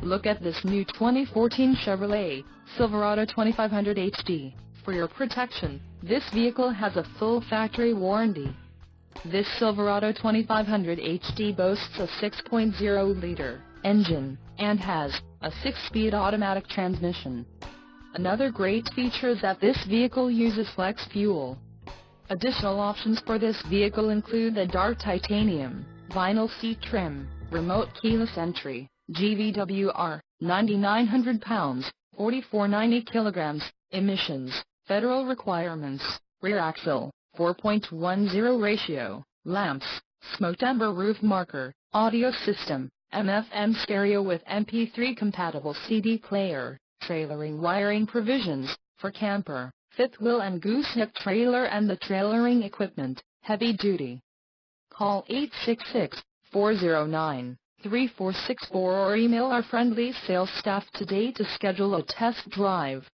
Look at this new 2014 Chevrolet Silverado 2500 HD. For your protection, this vehicle has a full factory warranty. This Silverado 2500 HD boasts a 6.0-liter engine and has a 6-speed automatic transmission. Another great feature is that this vehicle uses flex fuel. Additional options for this vehicle include the dark titanium, vinyl seat trim, remote keyless entry, GVWR, 9,900 pounds, 4,490 kilograms, emissions, federal requirements, rear axle, 4.10 ratio, lamps, smoked amber roof marker, audio system, AM/FM stereo with MP3 compatible CD player, trailering wiring provisions, for camper, fifth wheel and gooseneck trailer and the trailering equipment, heavy duty. Call 866-409-3464 or email our friendly sales staff today to schedule a test drive.